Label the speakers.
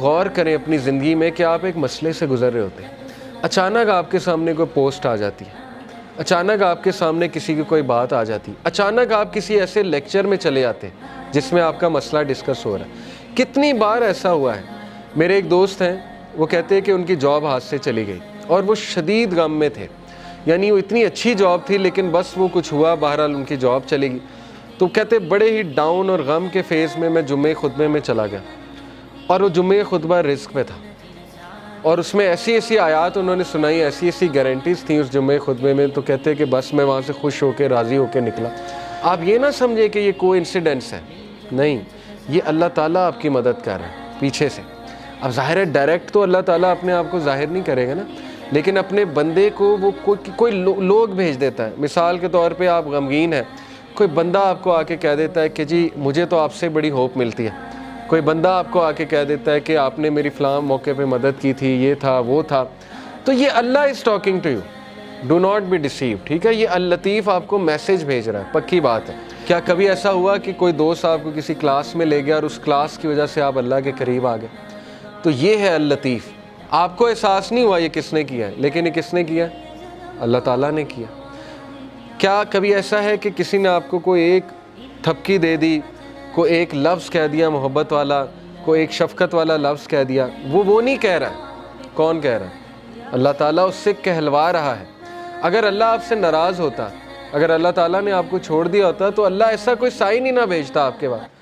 Speaker 1: غور کریں اپنی زندگی میں کہ آپ ایک مسئلے سے گزر رہے ہوتے ہیں، اچانک آپ کے سامنے کوئی پوسٹ آ جاتی ہے، اچانک آپ کے سامنے کسی کی کوئی بات آ جاتی، اچانک آپ کسی ایسے لیکچر میں چلے جاتے ہیں جس میں آپ کا مسئلہ ڈسکس ہو رہا ہے۔ کتنی بار ایسا ہوا ہے، میرے ایک دوست ہیں، وہ کہتے ہیں کہ ان کی جاب ہاتھ سے چلی گئی اور وہ شدید غم میں تھے، یعنی وہ اتنی اچھی جاب تھی لیکن بس وہ کچھ ہوا، بہرحال ان کی جاب چلی گئی۔ تو کہتے بڑے ہی ڈاؤن اور غم کے فیز میں جمعہ خطبے میں چلا گیا، اور وہ جمعہ خطبہ رزق پہ تھا، اور اس میں ایسی ایسی آیات انہوں نے سنائی، ایسی ایسی گارنٹیز تھیں اس جمعہ خطبے میں، تو کہتے کہ بس میں وہاں سے خوش ہو کے راضی ہو کے نکلا۔ آپ یہ نہ سمجھے کہ یہ کوئی انسیڈنس ہے، نہیں، یہ اللہ تعالیٰ آپ کی مدد کر رہا ہے پیچھے سے۔ اب ظاہر ہے ڈائریکٹ تو اللہ تعالیٰ اپنے آپ کو ظاہر نہیں کرے گا نا، لیکن اپنے بندے کو وہ کوئی لوگ بھیج دیتا ہے۔ مثال کے طور پہ آپ غمگین ہیں، کوئی بندہ آپ کو آ کے کہہ دیتا ہے کہ جی مجھے تو آپ سے بڑی ہوپ ملتی ہے، کوئی بندہ آپ کو آ کے کہہ دیتا ہے کہ آپ نے میری فلاں موقع پہ مدد کی تھی، یہ تھا وہ تھا، تو یہ اللہ is talking to you, do not be deceive, ٹھیک ہے؟ یہ اللطیف آپ کو میسج بھیج رہا ہے، پکی بات ہے۔ کیا کبھی ایسا ہوا کہ کوئی دوست آپ کو کسی کلاس میں لے گیا اور اس کلاس کی وجہ سے آپ اللہ کے قریب آ گئے؟ تو یہ ہے اللطیف۔ آپ کو احساس نہیں ہوا یہ کس نے کیا ہے، لیکن یہ کس نے کیا؟ اللہ تعالیٰ نے کیا۔ کیا کبھی ایسا ہے کہ کسی نے آپ کو کوئی ایک تھپکی دے دی، کوئی ایک لفظ کہہ دیا محبت والا، کوئی ایک شفقت والا لفظ کہہ دیا؟ وہ نہیں کہہ رہا ہے، کون کہہ رہا ہے؟ اللہ تعالیٰ اس سے کہلوا رہا ہے۔ اگر اللہ آپ سے ناراض ہوتا، اگر اللہ تعالیٰ نے آپ کو چھوڑ دیا ہوتا، تو اللہ ایسا کوئی سائن ہی نہ بھیجتا آپ کے بعد۔